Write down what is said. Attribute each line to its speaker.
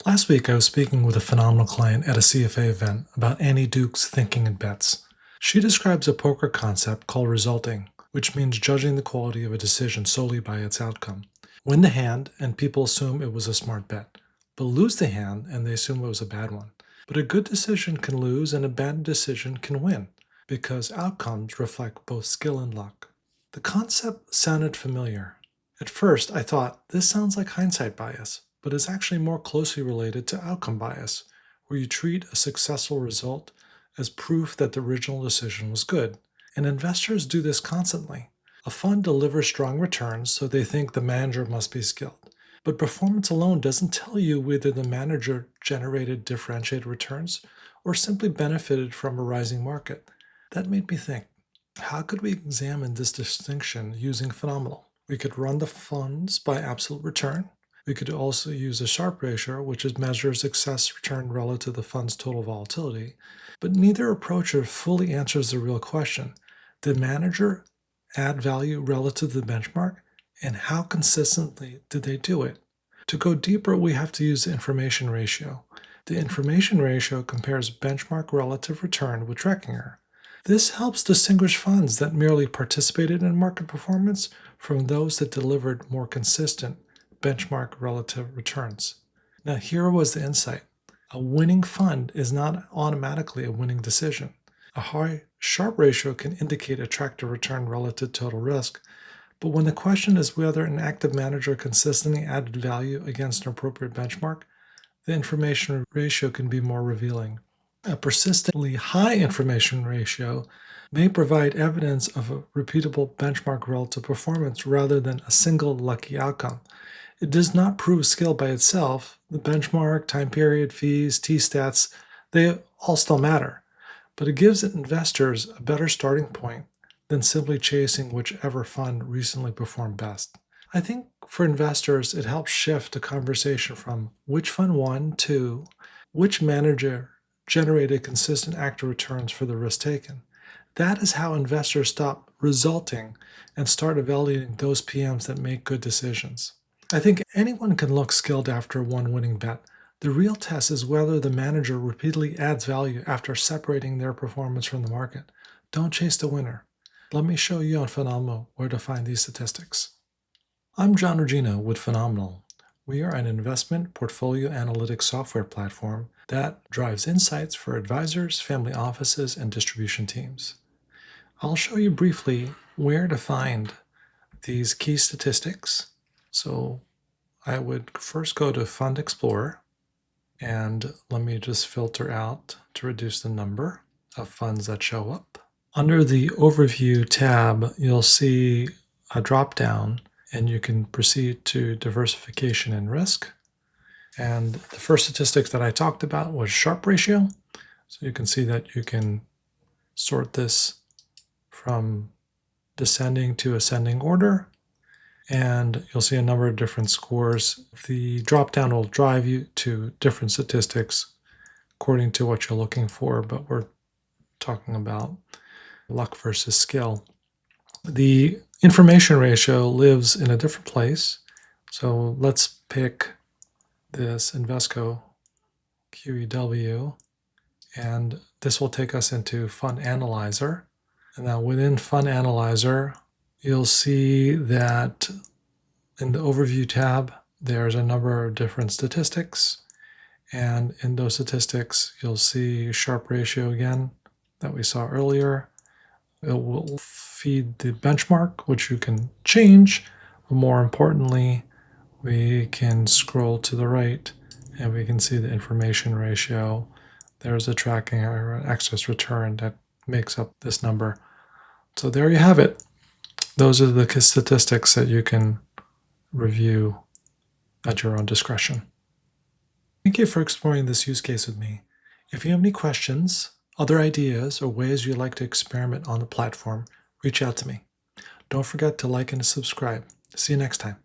Speaker 1: Last week, I was speaking with a Finominal client at a CFA event about Annie Duke's thinking and bets. She describes a poker concept called resulting, which means judging the quality of a decision solely by its outcome. Win the hand, and people assume it was a smart bet, but lose the hand, and they assume it was a bad one. But a good decision can lose, and a bad decision can win, because outcomes reflect both skill and luck. The concept sounded familiar. At first, I thought, this sounds like hindsight bias, but is actually more closely related to outcome bias, where you treat a successful result as proof that the original decision was good. And investors do this constantly. A fund delivers strong returns, so they think the manager must be skilled. But performance alone doesn't tell you whether the manager generated differentiated returns or simply benefited from a rising market. That made me think, how could we examine this distinction using Finominal? We could run the funds by absolute return. We could also use a Sharpe ratio, which measures excess return relative to the fund's total volatility. But neither approach fully answers the real question. Did manager add value relative to the benchmark? And how consistently did they do it? To go deeper, we have to use the information ratio. The information ratio compares benchmark relative return with tracking error. This helps distinguish funds that merely participated in market performance from those that delivered more consistent benchmark relative returns. Now, here was the insight. A winning fund is not automatically a winning decision. A high Sharpe ratio can indicate attractive return relative to total risk, but when the question is whether an active manager consistently added value against an appropriate benchmark, the information ratio can be more revealing. A persistently high information ratio may provide evidence of a repeatable benchmark relative performance rather than a single lucky outcome. It does not prove skill by itself. The benchmark, time period, fees, T-stats, they all still matter. But it gives investors a better starting point than simply chasing whichever fund recently performed best. I think for investors, it helps shift the conversation from which fund won to which manager generated consistent active returns for the risk taken. That is how investors stop resulting and start evaluating those PMs that make good decisions. I think anyone can look skilled after one winning bet. The real test is whether the manager repeatedly adds value after separating their performance from the market. Don't chase the winner. Let me show you on Finominal where to find these statistics. I'm John Regino with Finominal. We are an investment portfolio analytics software platform that drives insights for advisors, family offices, and distribution teams. I'll show you briefly where to find these key statistics. So I would first go to Fund Explorer, and let me just filter out to reduce the number of funds that show up. Under the Overview tab, you'll see a drop-down, and you can proceed to diversification and risk. And the first statistics that I talked about was Sharpe ratio. So you can see that you can sort this from descending to ascending order, and you'll see a number of different scores. The drop-down will drive you to different statistics according to what you're looking for, but we're talking about luck versus skill. The information ratio lives in a different place. So let's pick this Invesco QEW, and this will take us into Fund Analyzer. And now within Fund Analyzer, you'll see that in the Overview tab, there's a number of different statistics. And in those statistics, you'll see Sharpe ratio again that we saw earlier. It will feed the benchmark, which you can change. But more importantly, we can scroll to the right and we can see the information ratio. There's a tracking error, excess return that makes up this number. So there you have it. Those are the statistics that you can review at your own discretion. Thank you for exploring this use case with me. If you have any questions, other ideas, or ways you'd like to experiment on the platform, reach out to me. Don't forget to like and subscribe. See you next time.